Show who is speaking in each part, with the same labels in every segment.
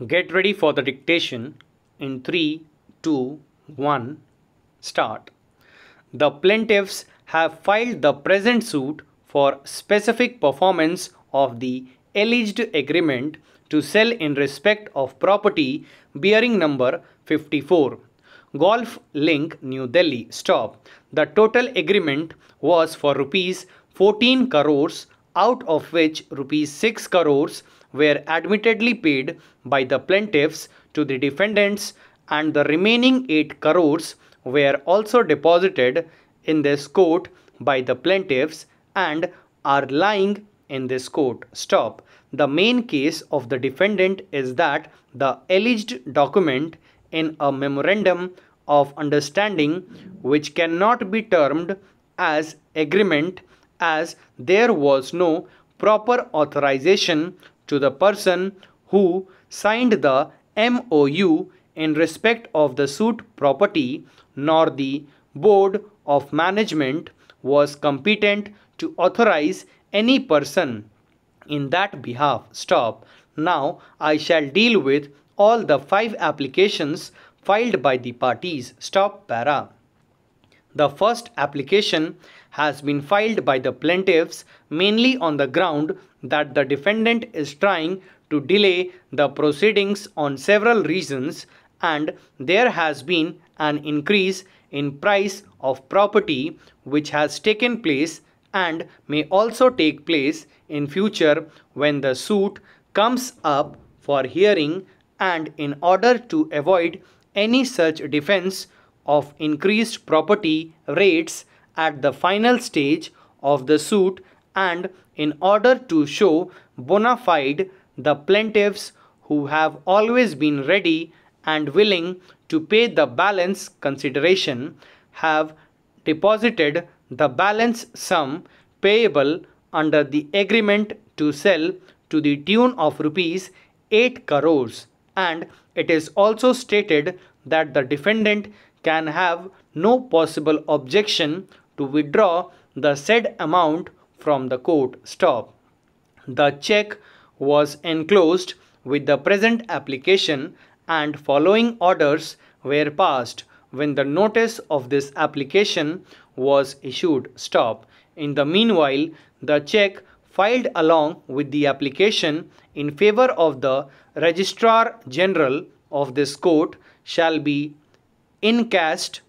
Speaker 1: Get ready for the dictation in 3, 2, 1, start. The plaintiffs have filed the present suit for specific performance of the alleged agreement to sell in respect of property bearing number 54. Golf Link, New Delhi. Stop. The total agreement was for rupees 14 crores, out of which rupees 6 crores were admittedly paid by the plaintiffs to the defendants, and the remaining 8 crores were also deposited in this court by the plaintiffs and are lying in this court. Stop. The main case of the defendant is that the alleged document in a memorandum of understanding, which cannot be termed as agreement as there was no proper authorization to the person who signed the MOU in respect of the suit property, nor the board of management was competent to authorize any person in that behalf. Stop. Now I shall deal with all the 5 applications filed by the parties. Stop para. The first application has been filed by the plaintiffs mainly on the ground that the defendant is trying to delay the proceedings on several reasons, and there has been an increase in price of property which has taken place and may also take place in future when the suit comes up for hearing, and in order to avoid any such defense of increased property rates at the final stage of the suit, and in order to show bona fide, the plaintiffs, who have always been ready and willing to pay the balance consideration, have deposited the balance sum payable under the agreement to sell to the tune of rupees 8 crores, and it is also stated that the defendant can have no possible objection to withdraw the said amount from the court. Stop. The check was enclosed with the present application, and following orders were passed when the notice of this application was issued. Stop. In the meanwhile, the check filed along with the application in favor of the Registrar General of this court shall be encashed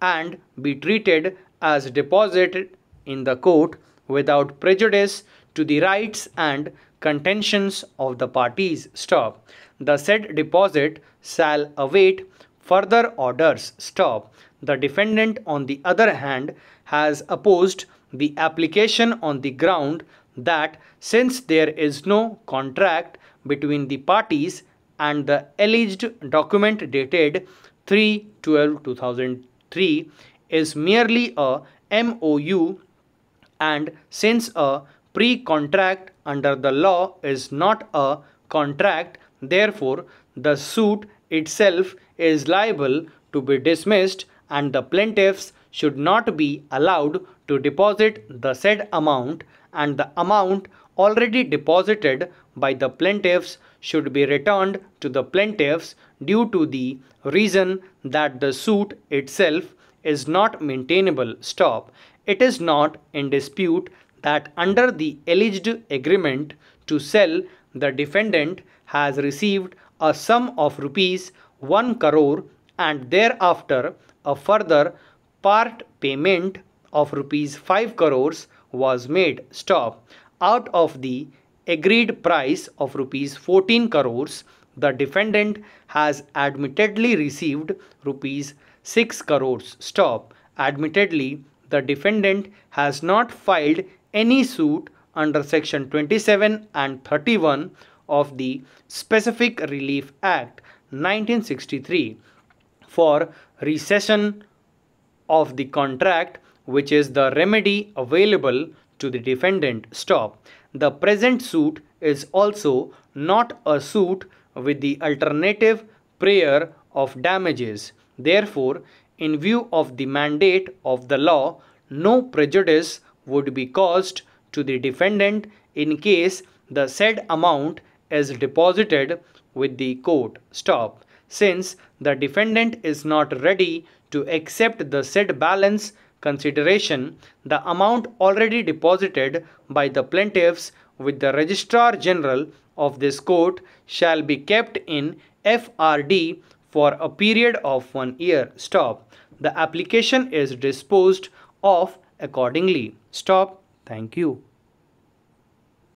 Speaker 1: and be treated as deposited in the court without prejudice to the rights and contentions of the parties. Stop. The said deposit shall await further orders. Stop. The defendant, on the other hand, has opposed the application on the ground that since there is no contract between the parties and the alleged document dated 3/12/2003 is merely a MOU, and since a pre-contract under the law is not a contract, therefore the suit itself is liable to be dismissed, and the plaintiffs should not be allowed to deposit the said amount, and the amount already deposited by the plaintiffs should be returned to the plaintiffs due to the reason that the suit itself is not maintainable. Stop. It is not in dispute that under the alleged agreement to sell, the defendant has received a sum of rupees 1 crore, and thereafter a further part payment of rupees 5 crores was made. Stop. Out of the agreed price of rupees 14 crores, the defendant has admittedly received rupees 6 crores. Stop. Admittedly, the defendant has not filed any suit under section 27 and 31 of the Specific Relief Act 1963 for rescission of the contract, which is the remedy available to the defendant. Stop. The present suit is also not a suit with the alternative prayer of damages. Therefore, in view of the mandate of the law, no prejudice would be caused to the defendant in case the said amount is deposited with the court. Stop. Since the defendant is not ready to accept the said balance consideration, the amount already deposited by the plaintiffs with the Registrar General of this court shall be kept in FRD for a period of 1 year. Stop. The application is disposed of accordingly. Stop. Thank you.